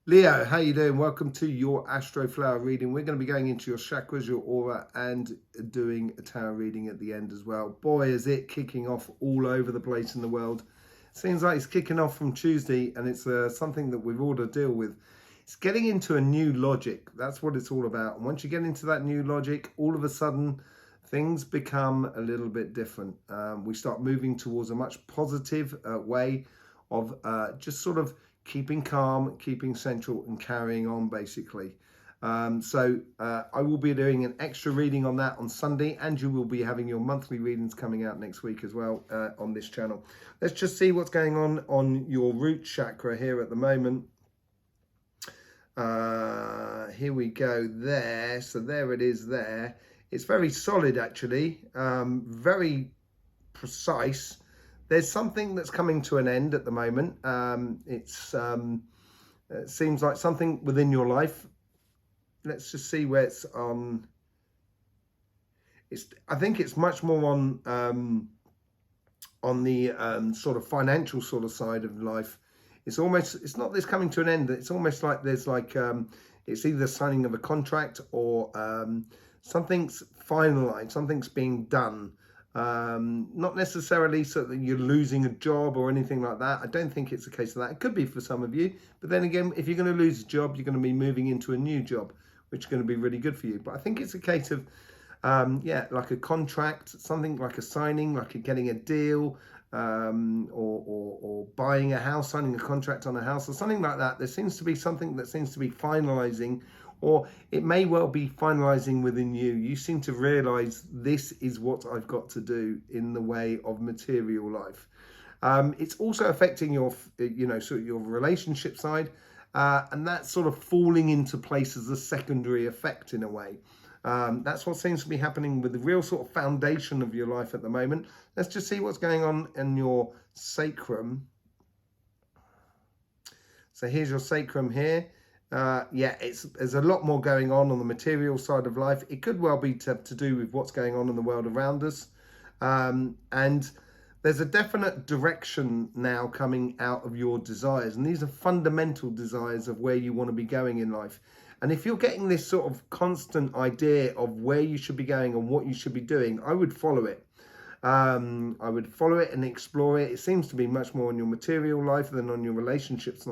Leo, how you doing? Welcome to your Astroflower reading. We're going to be going into your chakras, your aura, and doing a tarot reading at the end as well. Boy, is it kicking off all over the place in the world. Seems like it's kicking off from Tuesday, and it's something that we've all to deal with. It's getting into a new logic. That's what it's all about. And once you get into that new logic, all of a sudden, things become a little bit different. We start moving towards a much positive way of just sort of keeping calm, keeping central, and carrying on basically. I will be doing an extra reading on that on Sunday, and you will be having your monthly readings coming out next week as well on this channel. Let's just see what's going on your root chakra here at the moment. Here we go there. So there it is there. It's very solid actually, very precise. There's something that's coming to an end at the moment. It seems like something within your life. Let's just see where it's on. I think it's much more on the sort of financial sort of side of life. It's not this coming to an end. It's almost like there's like it's either signing of a contract or something's finalized, something's being done. Not necessarily so that you're losing a job or anything like that. I don't think it's a case of that. It could be for some of you, but then again, if you're going to lose a job, you're going to be moving into a new job, which is going to be really good for you. But I think it's a case of like a contract, something like a signing, like getting a deal, or buying a house, signing a contract on a house or something like that. There seems to be something that seems to be finalizing, or it may well be finalizing within you. You seem to realize this is what I've got to do in the way of material life. It's also affecting your, sort of your relationship side, and that's sort of falling into place as a secondary effect in a way. That's what seems to be happening with the real sort of foundation of your life at the moment. Let's just see what's going on in your sacrum. So here's your sacrum here. Yeah, there's a lot more going on the material side of life. It could well be to do with what's going on in the world around us. And there's a definite direction now coming out of your desires. And these are fundamental desires of where you want to be going in life. And if you're getting this sort of constant idea of where you should be going and what you should be doing, I would follow it. I would follow it and explore it. It seems to be much more on your material life than on your relationships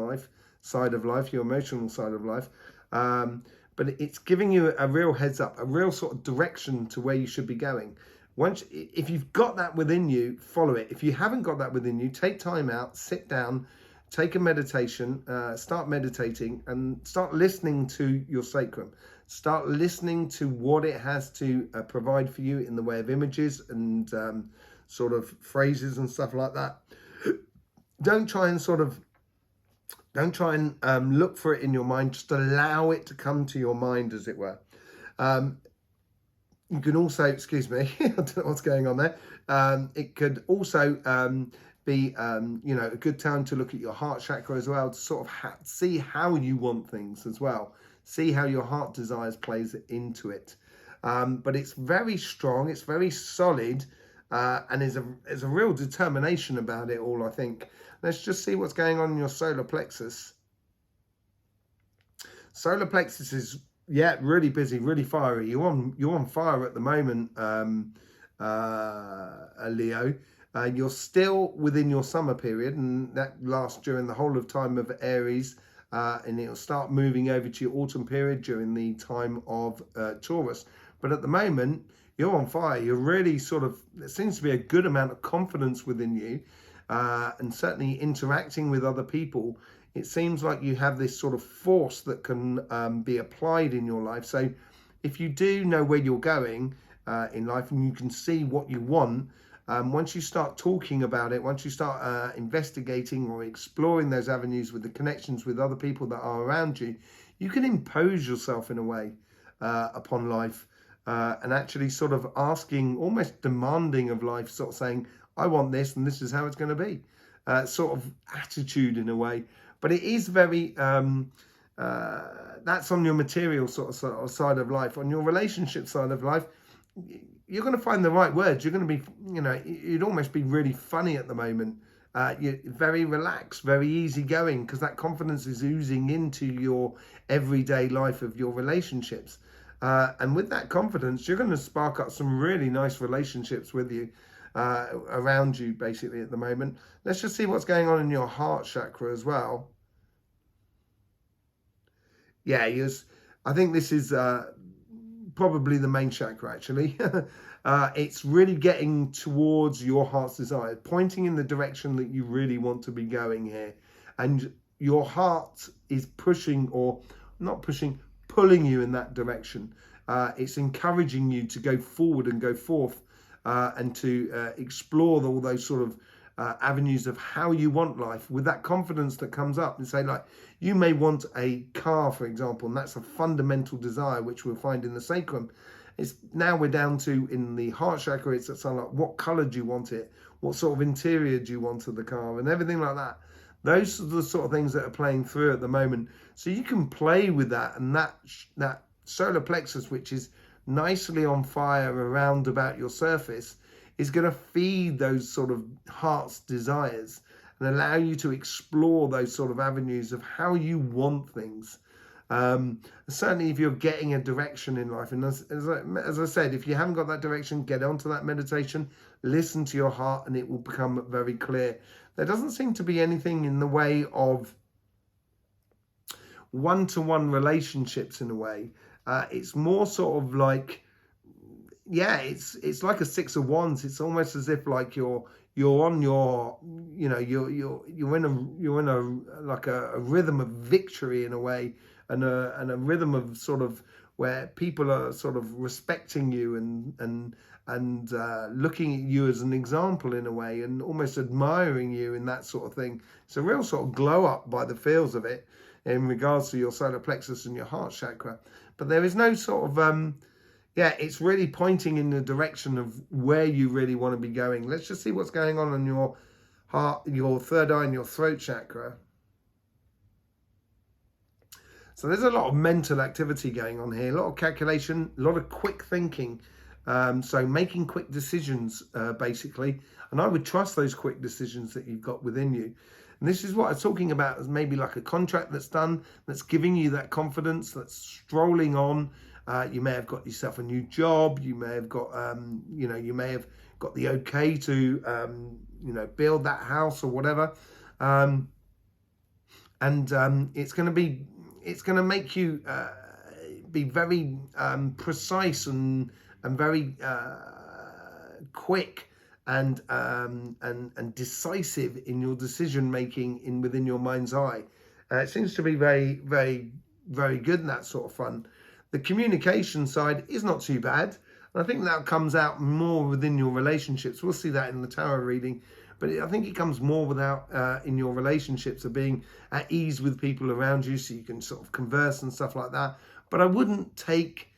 side of life, your emotional side of life. But it's giving you a real heads up, a real sort of direction to where you should be going. If you've got that within you, follow it. If you haven't got that within you, take time out, sit down, take a meditation, start meditating and start listening to your sacrum. Start listening to what it has to provide for you in the way of images and sort of phrases and stuff like that. Don't try and look for it in your mind. Just allow it to come to your mind, as it were. You can also, excuse me, I don't know what's going on there. It could also be, a good time to look at your heart chakra as well, to sort of see how you want things as well. See how your heart desires plays into it. But it's very strong, it's very solid, and there's a real determination about it all, I think. Let's just see what's going on in your solar plexus. Solar plexus is, yeah, really busy, really fiery. You're on fire at the moment, Leo. You're still within your summer period, and that lasts during the whole of time of Aries, and it'll start moving over to your autumn period during the time of Taurus. But at the moment, you're on fire. You're really there seems to be a good amount of confidence within you, and certainly interacting with other people. It seems like you have this sort of force that can be applied in your life. So if you do know where you're going in life and you can see what you want, once you start talking about it, once you start investigating or exploring those avenues with the connections with other people that are around you, you can impose yourself in a way upon life, and actually sort of asking, almost demanding of life, sort of saying, I want this and this is how it's going to be. Sort of attitude in a way. But it is very, that's on your material sort of side of life. On your relationship side of life, you're going to find the right words. You're going to be, you'd almost be really funny at the moment. You're very relaxed, very easygoing, because that confidence is oozing into your everyday life of your relationships. And with that confidence, you're going to spark up some really nice relationships with you, around you, basically, at the moment. Let's just see what's going on in your heart chakra as well. Yeah, I think this is probably the main chakra, actually. It's really getting towards your heart's desire, pointing in the direction that you really want to be going here. And your heart is pushing, or not pushing, pulling you in that direction. It's encouraging you to go forward and go forth, and to explore all those sort of avenues of how you want life, with that confidence that comes up. And say, like, you may want a car, for example, and that's a fundamental desire, which we'll find in the sacrum. It's now we're down to, in the heart chakra, it's something like, what color do you want it? What sort of interior do you want of the car? And everything like that. Those are the sort of things that are playing through at the moment. So you can play with that, and that solar plexus, which is nicely on fire around about your surface, is going to feed those sort of heart's desires and allow you to explore those sort of avenues of how you want things. Certainly if you're getting a direction in life, and as I said, if you haven't got that direction, get onto that meditation, listen to your heart, and it will become very clear. There doesn't seem to be anything in the way of one-to-one relationships in a way. It's more sort of like, yeah, it's like a Six of Wands. It's almost as if like you're on your, you know, you're in a like a rhythm of victory in a way, and a rhythm of sort of where people are sort of respecting you and looking at you as an example in a way, and almost admiring you in that sort of thing. It's a real sort of glow up by the feels of it in regards to your solar plexus and your heart chakra. But there is no sort of yeah, it's really pointing in the direction of where you really want to be going. Let's just see what's going on in your heart, your third eye, and your throat chakra. So there's a lot of mental activity going on here, a lot of calculation, a lot of quick thinking. So making quick decisions, basically. And I would trust those quick decisions that you've got within you. And this is what I'm talking about, as maybe like a contract that's done, that's giving you that confidence, that's strolling on. You may have got yourself a new job. You may have got, you know, you may have got the okay to, you know, build that house or whatever. It's going to make you be very precise and very quick and decisive in your decision making within your mind's eye. It seems to be very, very, very good, and that's sort of fun. The communication side is not too bad. And I think that comes out more within your relationships. We'll see that in the tarot reading. But I think it comes more in your relationships, of being at ease with people around you, so you can sort of converse and stuff like that. But I wouldn't take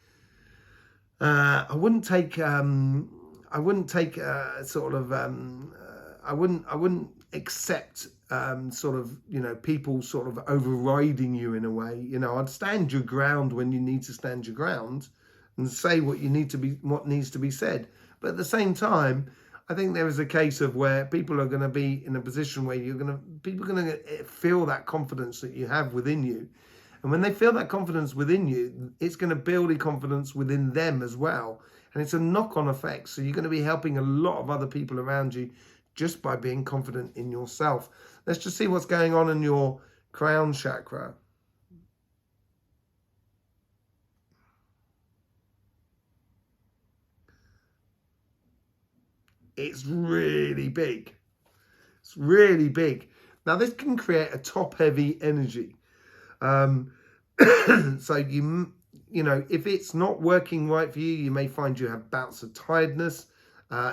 accept sort of, you know, people sort of overriding you in a way. You know, I'd stand your ground when you need to stand your ground and say what needs to be said. But at the same time, I think there is a case of where people are going to be in a position where people are going to feel that confidence that you have within you. And when they feel that confidence within you, it's going to build a confidence within them as well. And it's a knock-on effect. So you're going to be helping a lot of other people around you just by being confident in yourself. Let's just see what's going on in your crown chakra. It's really big. It's really big. Now, this can create a top-heavy energy. So you know, if it's not working right for you, you may find you have bouts of tiredness,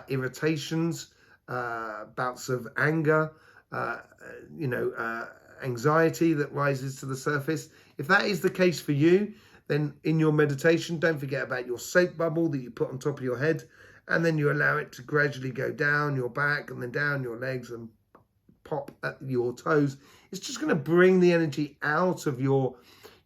irritations, bouts of anger, you know, anxiety that rises to the surface. If that is the case for you, then in your meditation, don't forget about your soap bubble that you put on top of your head, and then you allow it to gradually go down your back and then down your legs and pop at your toes. It's just going to bring the energy out of your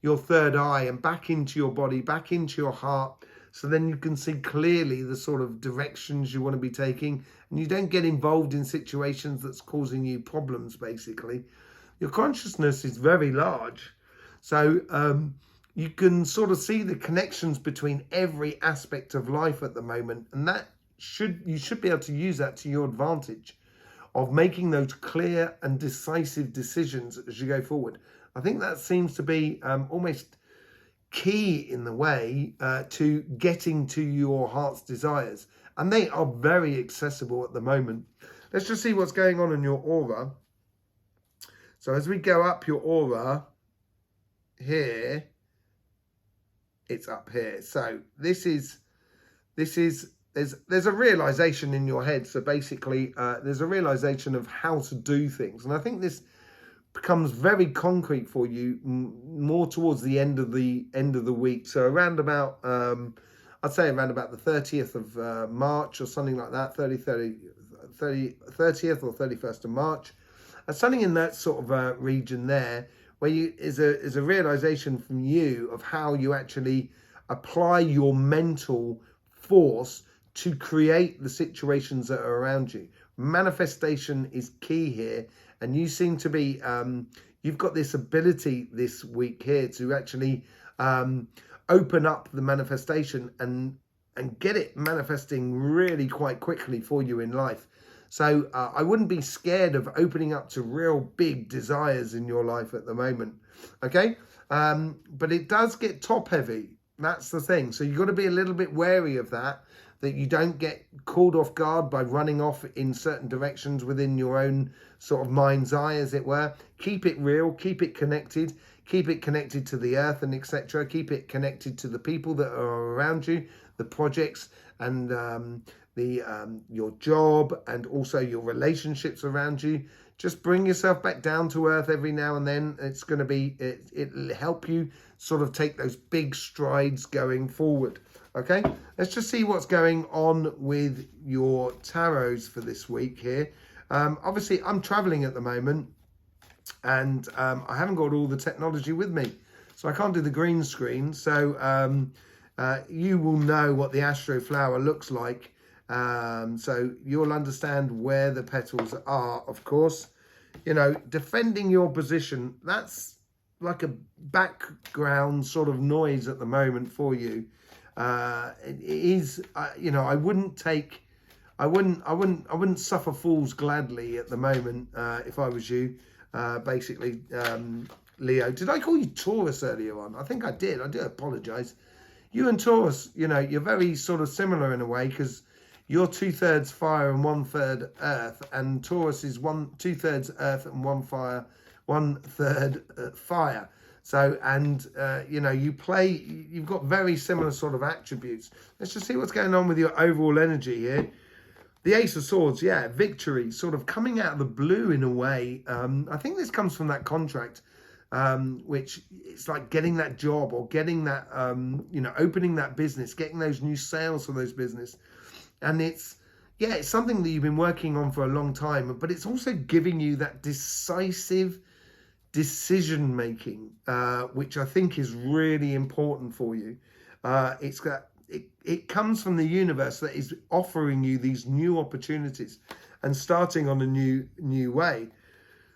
third eye and back into your body, back into your heart, So then you can see clearly the sort of directions you want to be taking, and you don't get involved in situations that's causing you problems, basically. Your consciousness is very large. So you can sort of see the connections between every aspect of life at the moment, and you should be able to use that to your advantage of making those clear and decisive decisions as you go forward. I think that seems to be almost key in the way to getting to your heart's desires, and they are very accessible at the moment. Let's just see what's going on in your aura. So as we go up your aura here, it's up here. So there's a realization in your head. So basically there's a realization of how to do things, and I think this becomes very concrete for you more towards the end of the week. So around about I'd say around about the 30th of March or something like that, 30th or 31st of March, something in that sort of region there, where is a realization from you of how you actually apply your mental force to create the situations that are around you. Manifestation is key here, and you seem to be you've got this ability this week here to actually open up the manifestation and get it manifesting really quite quickly for you in life. So I wouldn't be scared of opening up to real big desires in your life at the moment. Okay, but it does get top heavy. That's the thing. So you've got to be a little bit wary of that you don't get called off guard by running off in certain directions within your own sort of mind's eye, as it were. Keep it real, keep it connected to the earth and etc. Keep it connected to the people that are around you, the projects, and your job, and also your relationships around you. Just bring yourself back down to earth every now and then. It's going to be, it'll help you sort of take those big strides going forward. Okay, let's just see what's going on with your tarots for this week here. Obviously, I'm traveling at the moment, and I haven't got all the technology with me, so I can't do the green screen. So you will know what the Astroflower looks like. So you'll understand where the petals are, of course. You know, defending your position, that's like a background sort of noise at the moment for you. It is, you know, I wouldn't suffer fools gladly at the moment if I was you. Basically, Leo, did I call you Taurus earlier on? I think I did. I do apologize. You and Taurus, you know, you're very sort of similar in a way, because you're 2/3 fire and 1/3 earth, and Taurus is 2/3 earth and 1/3 fire. So, and, you know, you've got very similar sort of attributes. Let's just see what's going on with your overall energy here. The Ace of Swords, yeah, victory, sort of coming out of the blue in a way. I think this comes from that contract, which it's like getting that job, or getting that, you know, opening that business, getting those new sales for those business. And it's something that you've been working on for a long time, but it's also giving you that decisive decision making, which I think is really important for you. It comes from the universe that is offering you these new opportunities and starting on a new way.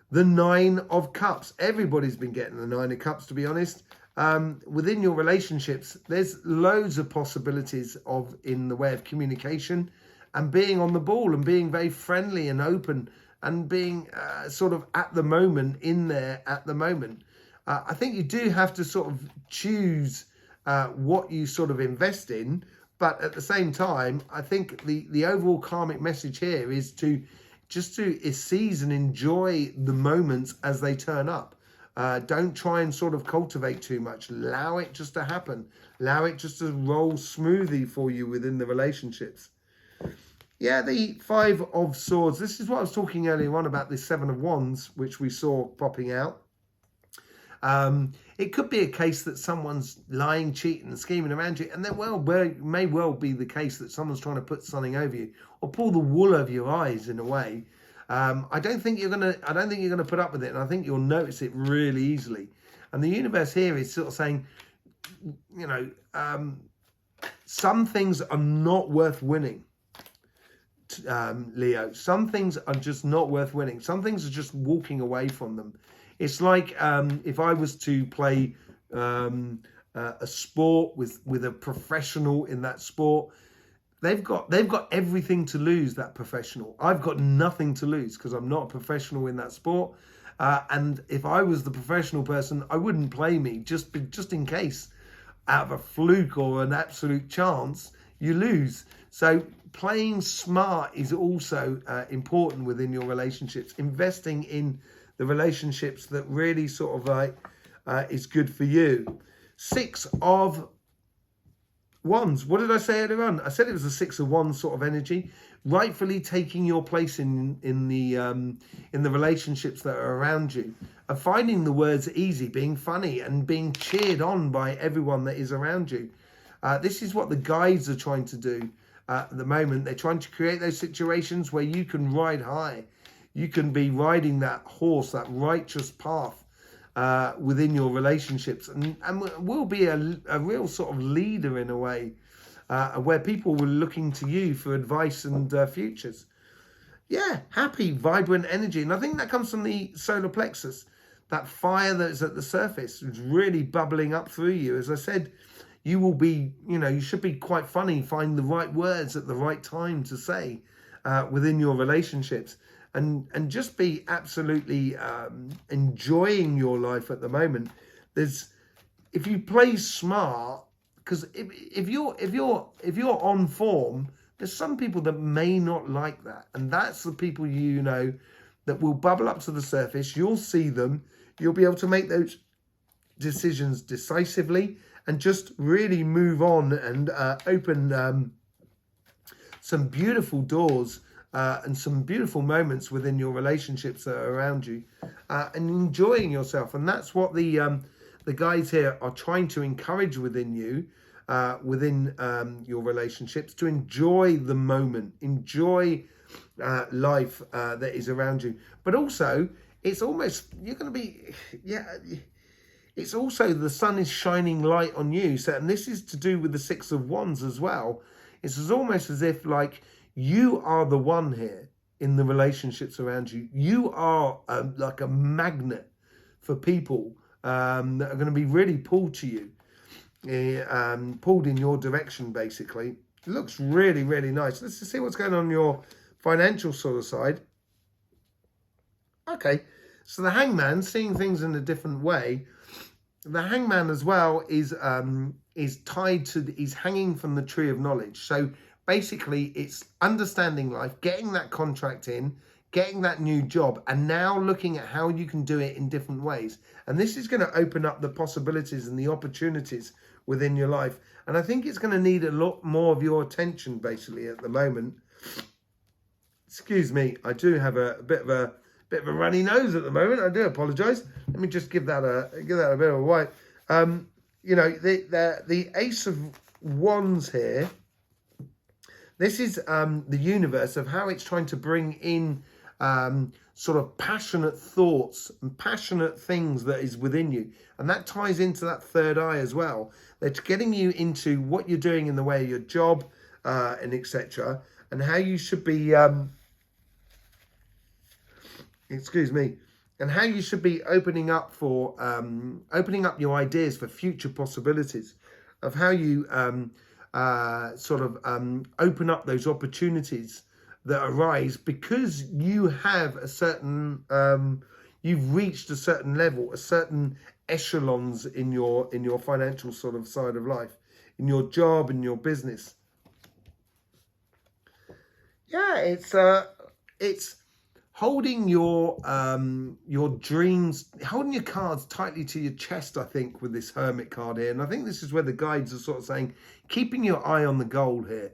The Nine of Cups. Everybody's been getting the Nine of Cups, to be honest. Within your relationships, there's loads of possibilities in the way of communication and being on the ball and being very friendly and open, and being sort of at the moment, I think you do have to sort of choose what you sort of invest in. But at the same time, I think the overall karmic message here is to seize and enjoy the moments as they turn up. Don't try and sort of cultivate too much. Allow it just to happen. Allow it just to roll smoothly for you within the relationships. Yeah, the Five of Swords. This is what I was talking earlier on about, the Seven of Wands, which we saw popping out. It could be a case that someone's lying, cheating, and scheming around you, and then may well be the case that someone's trying to put something over you or pull the wool over your eyes in a way. I don't think you're gonna put up with it, and I think you'll notice it really easily. And the universe here is sort of saying, you know, Some things are not worth winning, Leo. Some things are just not worth winning. Some things are just walking away from them. It's like if I was to play a sport with a professional in that sport. They've got everything to lose, that professional. I've got nothing to lose because I'm not a professional in that sport. And if I was the professional person, I wouldn't play me just in case, out of a fluke or an absolute chance, you lose. So playing smart is also important within your relationships. Investing in the relationships that really sort of like is good for you. 6 of Wands. What did I say earlier on? I said it was a 6 of Wands sort of energy, rightfully taking your place in the relationships that are around you, and finding the words easy, being funny, and being cheered on by everyone that is around you. This is what the guides are trying to do at the moment. They're trying to create those situations where you can ride high. You can be riding that horse, that righteous path within your relationships, and will be a real sort of leader in a way, where people were looking to you for advice and futures. Yeah, happy, vibrant energy. And I think that comes from the solar plexus. That fire that's at the surface is really bubbling up through you. As I said, you will be, you should be quite funny, find the right words at the right time to say within your relationships. And just be absolutely enjoying your life at the moment. If you play smart, because if you're on form, there's some people that may not like that, and that's the people that will bubble up to the surface. You'll see them. You'll be able to make those decisions decisively and just really move on and open some beautiful doors. And some beautiful moments within your relationships that are around you, and enjoying yourself. And that's what the guides here are trying to encourage within you, within your relationships, to enjoy the moment, enjoy life that is around you. But also, it's almost, you're going to be, it's also the sun is shining light on you. So, and this is to do with the 6 of Wands as well. It's almost as if like, you are the one here in the relationships around you. You are like a magnet for people that are going to be really pulled to you, pulled in your direction, basically. It looks really, really nice. Let's see what's going on your financial sort of side. Okay, so the Hangman, seeing things in a different way. The Hangman as well is tied to, is hanging from the tree of knowledge. So basically, it's understanding life, getting that contract in, getting that new job, and now looking at how you can do it in different ways. And this is going to open up the possibilities and the opportunities within your life. And I think it's going to need a lot more of your attention, basically, at the moment. Excuse me, I do have a bit of a runny nose at the moment. I do apologise. Let me just give that a bit of a wipe. The Ace of Wands here. This is the universe of how it's trying to bring in sort of passionate thoughts and passionate things that is within you. And that ties into that third eye as well. It's getting you into what you're doing in the way of your job and etc. And how you should be, and how you should be opening up your ideas for future possibilities of how you open up those opportunities that arise because you have a certain you've reached a certain level, a certain echelons in your financial sort of side of life, in your job, in your business. Yeah, it's holding your dreams, holding your cards tightly to your chest, I think, with this Hermit card here. And I think this is where the guides are sort of saying, keeping your eye on the goal here,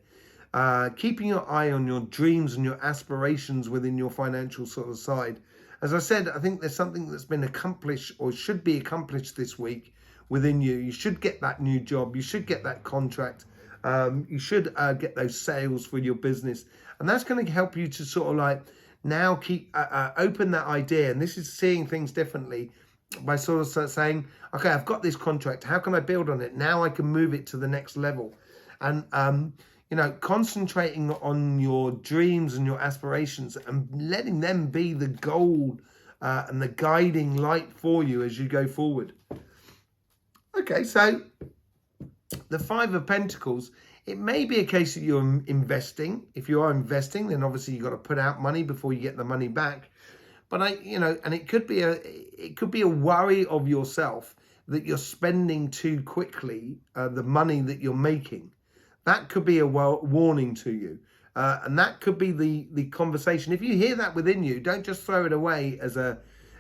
keeping your eye on your dreams and your aspirations within your financial sort of side. As I said, I think there's something that's been accomplished or should be accomplished this week within you. You should get that new job. You should get that contract. You should get those sales for your business. And that's going to help you to sort of like now keep open that idea. And this is seeing things differently by sort of saying, okay, I've got this contract. How can I build on it? Now I can move it to the next level. And you know, concentrating on your dreams and your aspirations and letting them be the goal and the guiding light for you as you go forward. Okay, so the Five of Pentacles, it may be a case that you're investing. If you are investing, then obviously you've got to put out money before you get the money back. But you know, and it could be a worry of yourself that you're spending too quickly the money that you're making. That could be a warning to you. And that could be the conversation. If you hear that within you, don't just throw it away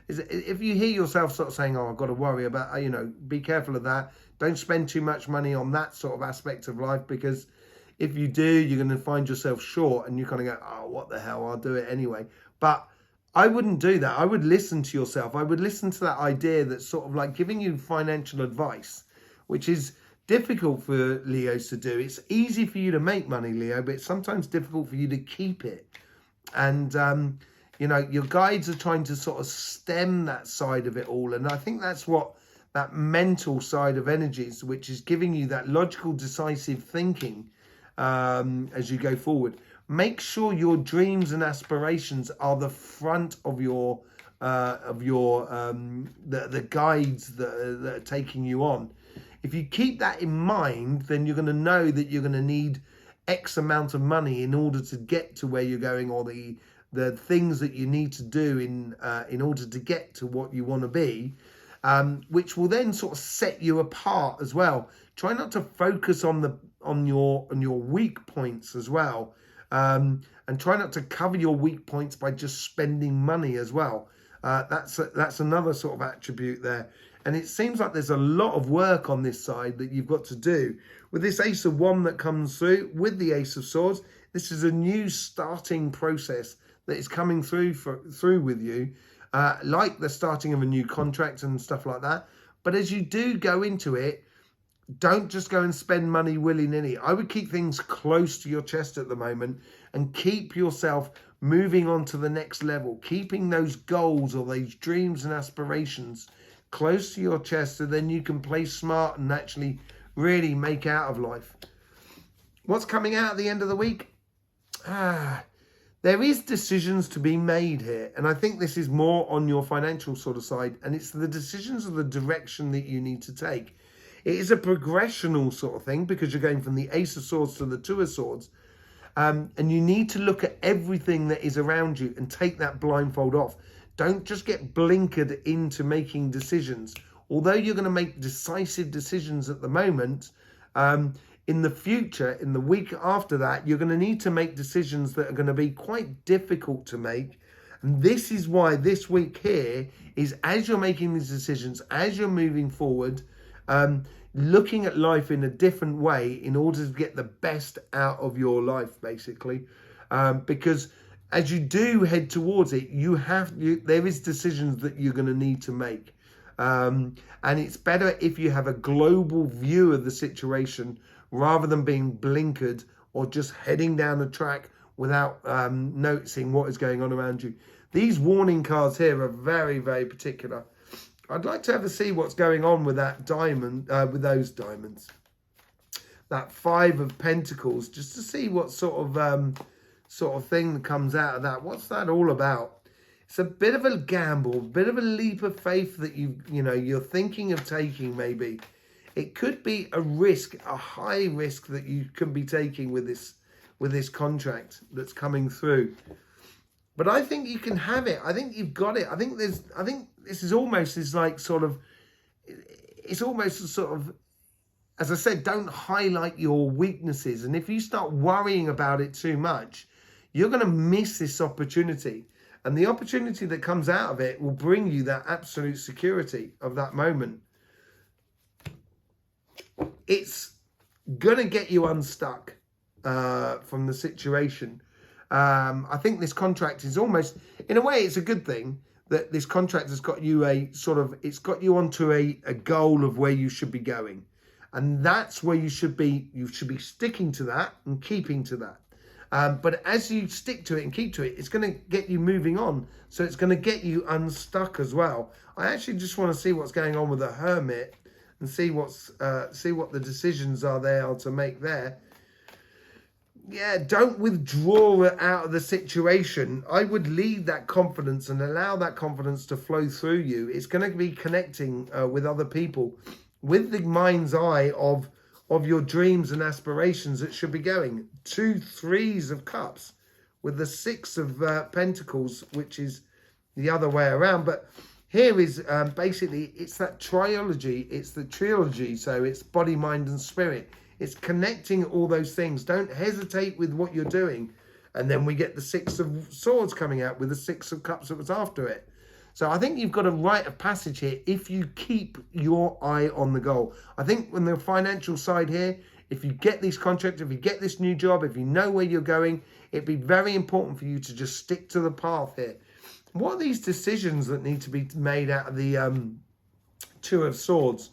if you hear yourself sort of saying, oh, I've got to worry about, you know, be careful of that. Don't spend too much money on that sort of aspect of life, because if you do, you're going to find yourself short and you kind of go, oh, what the hell, I'll do it anyway. But I wouldn't do that. I would listen to yourself. I would listen to that idea that's sort of like giving you financial advice, which is difficult for Leos to do. It's easy for you to make money, Leo, but it's sometimes difficult for you to keep it. And, you know, your guides are trying to sort of stem that side of it all. And I think that's what that mental side of energies, which is giving you that logical, decisive thinking as you go forward. Make sure your dreams and aspirations are the front of your the guides that are taking you on. If you keep that in mind, then you're going to know that you're going to need X amount of money in order to get to where you're going, or the things that you need to do in order to get to what you want to be, which will then sort of set you apart as well. Try not to focus on your weak points as well, and try not to cover your weak points by just spending money as well. That's another sort of attribute there. And it seems like there's a lot of work on this side that you've got to do. With this Ace of Wands that comes through, with the Ace of Swords, this is a new starting process that is coming through with you, like the starting of a new contract and stuff like that. But as you do go into it, don't just go and spend money willy-nilly. I would keep things close to your chest at the moment and keep yourself moving on to the next level, keeping those goals or those dreams and aspirations close to your chest, so then you can play smart and actually really make out of life. What's coming out at the end of the week? There is decisions to be made here, and I think this is more on your financial sort of side, and it's the decisions of the direction that you need to take. It is a progressional sort of thing, because you're going from the Ace of Swords to the Two of Swords, and you need to look at everything that is around you and take that blindfold off. Don't just get blinkered into making decisions. Although you're going to make decisive decisions at the moment, in the future, in the week after that, you're going to need to make decisions that are going to be quite difficult to make. And this is why this week here is, as you're making these decisions, as you're moving forward, looking at life in a different way in order to get the best out of your life, basically. Because as you do head towards it, there is decisions that you're going to need to make. And it's better if you have a global view of the situation rather than being blinkered or just heading down the track without noticing what is going on around you. These warning cards here are very, very particular. I'd like to have a see what's going on with that diamond, with those diamonds. That Five of Pentacles, just to see what sort of thing that comes out of that. What's that all about? It's a bit of a gamble, a bit of a leap of faith that you're thinking of taking. Maybe it could be a risk, a high risk that you can be taking with this contract that's coming through. But I think you can have it. I think you've got it. I think this is almost it's almost a sort of, as I said, don't highlight your weaknesses. And if you start worrying about it too much, you're going to miss this opportunity. And the opportunity that comes out of it will bring you that absolute security of that moment. It's going to get you unstuck from the situation. I think this contract is almost, in a way, it's a good thing that this contract has got you it's got you onto a goal of where you should be going. And that's where you should be sticking to that and keeping to that. But as you stick to it and keep to it, it's going to get you moving on. So it's going to get you unstuck as well. I actually just want to see what's going on with the Hermit and see what the decisions are there to make there. Yeah, don't withdraw it out of the situation. I would lead that confidence and allow that confidence to flow through you. It's going to be connecting with other people with the mind's eye of your dreams and aspirations that should be going. 2 threes of cups with the 6 of pentacles, which is the other way around. But here is basically, it's that trilogy. It's the trilogy. So it's body, mind and spirit. It's connecting all those things. Don't hesitate with what you're doing. And then we get the 6 of swords coming out with the 6 of cups that was after it. So I think you've got a rite of passage here if you keep your eye on the goal. I think on the financial side here, if you get these contracts, if you get this new job, if you know where you're going, it'd be very important for you to just stick to the path here. What are these decisions that need to be made out of the 2 of swords?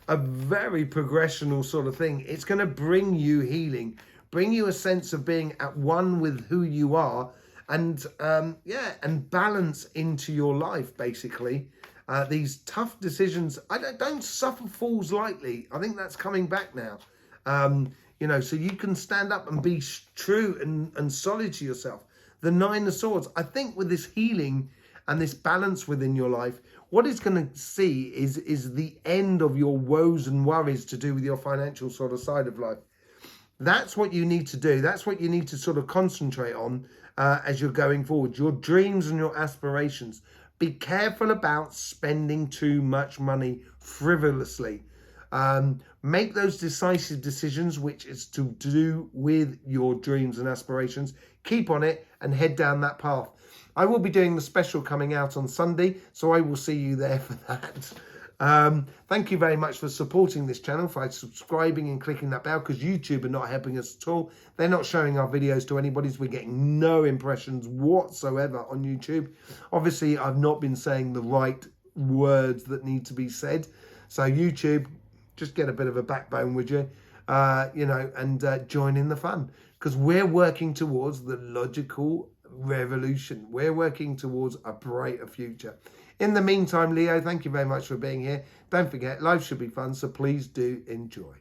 A very progressional sort of thing. It's going to bring you healing, bring you a sense of being at one with who you are, and and balance into your life. Basically, these tough decisions. I don't suffer fools lightly. I think that's coming back now. So you can stand up and be true and solid to yourself. The 9 of swords. I think with this healing and this balance within your life, what it's going to see is the end of your woes and worries to do with your financial sort of side of life. That's what you need to do. That's what you need to sort of concentrate on as you're going forward. Your dreams and your aspirations. Be careful about spending too much money frivolously. Make those decisive decisions, which is to do with your dreams and aspirations. Keep on it and head down that path. I will be doing the special coming out on Sunday, so I will see you there for that. Thank you very much for supporting this channel, for subscribing and clicking that bell, because YouTube are not helping us at all. They're not showing our videos to anybody, so we're getting no impressions whatsoever on YouTube. Obviously, I've not been saying the right words that need to be said. So YouTube, just get a bit of a backbone, would you? And join in the fun, because we're working towards the logical revolution. We're working towards a brighter future. In the meantime, Leo, thank you very much for being here. Don't forget, life should be fun, so please do enjoy.